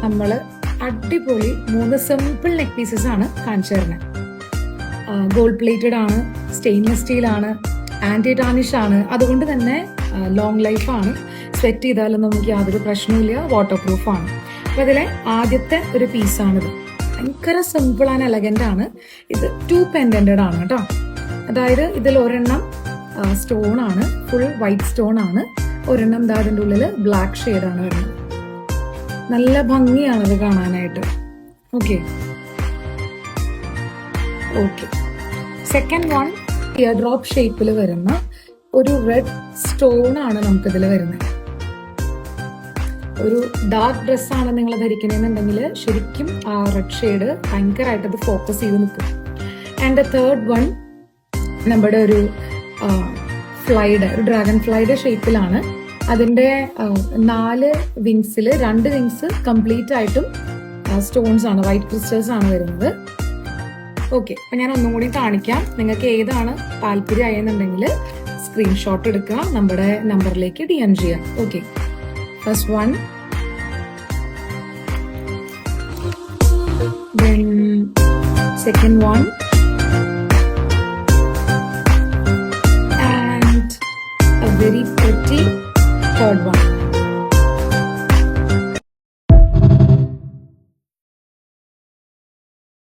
നമ്മൾ അടിപൊളി 3 simple neck pieces ആണ് കാണിച്ചു തരുന്നത്. ഗോൾഡ് പ്ലേറ്റഡ് ആണ്, സ്റ്റെയിൻലെസ് സ്റ്റീൽ ആണ്, ആന്റി ടാർണിഷ് ആണ്. അതുകൊണ്ട് തന്നെ ലോങ് ലൈഫ് ആണ്. സെറ്റ് ചെയ്താലും നമുക്ക് യാതൊരു പ്രശ്നവുമില്ല, വാട്ടർ പ്രൂഫ് ആണ്. അപ്പൊ ഇതിലെ ആദ്യത്തെ ഒരു പീസാണിത്. ഭയങ്കര സിമ്പിൾ ആൻഡ് എലഗന്റ് ആണ്. ഇത് 2 പെൻഡന്റഡ് ആണ് കേട്ടോ. അതായത് ഇതിൽ ഒരെണ്ണം സ്റ്റോൺ ആണ്, ഫുൾ വൈറ്റ് സ്റ്റോൺ ആണ്. ഒരെണ്ണം അതിൻ്റെ ഉള്ളിൽ ബ്ലാക്ക് ഷെയ്ഡാണ് വരുന്നത്. നല്ല ഭംഗിയാണത് കാണാനായിട്ട്. Okay okay second one year drop ഷേപ്പിൽ വരുന്ന ഒരു റെഡ് സ്റ്റോൺ ആണ് നമുക്കിതിൽ വരുന്നത്. ഒരു ഡാർക്ക് ഡ്രസ്സാണ് നിങ്ങൾ ധരിക്കണമെന്നുണ്ടെങ്കിൽ ശരിക്കും ആ റെഡ് ഷെയ്ഡ് ഭയങ്കരമായിട്ട് അത് ഫോക്കസ് ചെയ്ത് നിൽക്കും. ആൻഡ് തേർഡ് വൺ നമ്മുടെ ഒരു ഒരു ഡ്രാഗൺ ഫ്ലൈയുടെ ഷേപ്പിലാണ്. അതിന്റെ 4 വിങ്സിൽ 2 വിങ്സ് കംപ്ലീറ്റ് ആയിട്ടും സ്റ്റോൺസ് ആണ്, വൈറ്റ് ക്രിസ്റ്റൽസ് ആണ് വരുന്നത്. ഓക്കെ, അപ്പൊ ഞാൻ ഒന്നും കൂടി കാണിക്കാം. നിങ്ങൾക്ക് ഏതാണ് താല്പര്യമായെന്നുണ്ടെങ്കിൽ സ്ക്രീൻഷോട്ട് എടുക്കുക, നമ്മുടെ നമ്പറിലേക്ക് DM ചെയ്യാം. Okay, first one, then second one, and a very pretty third one.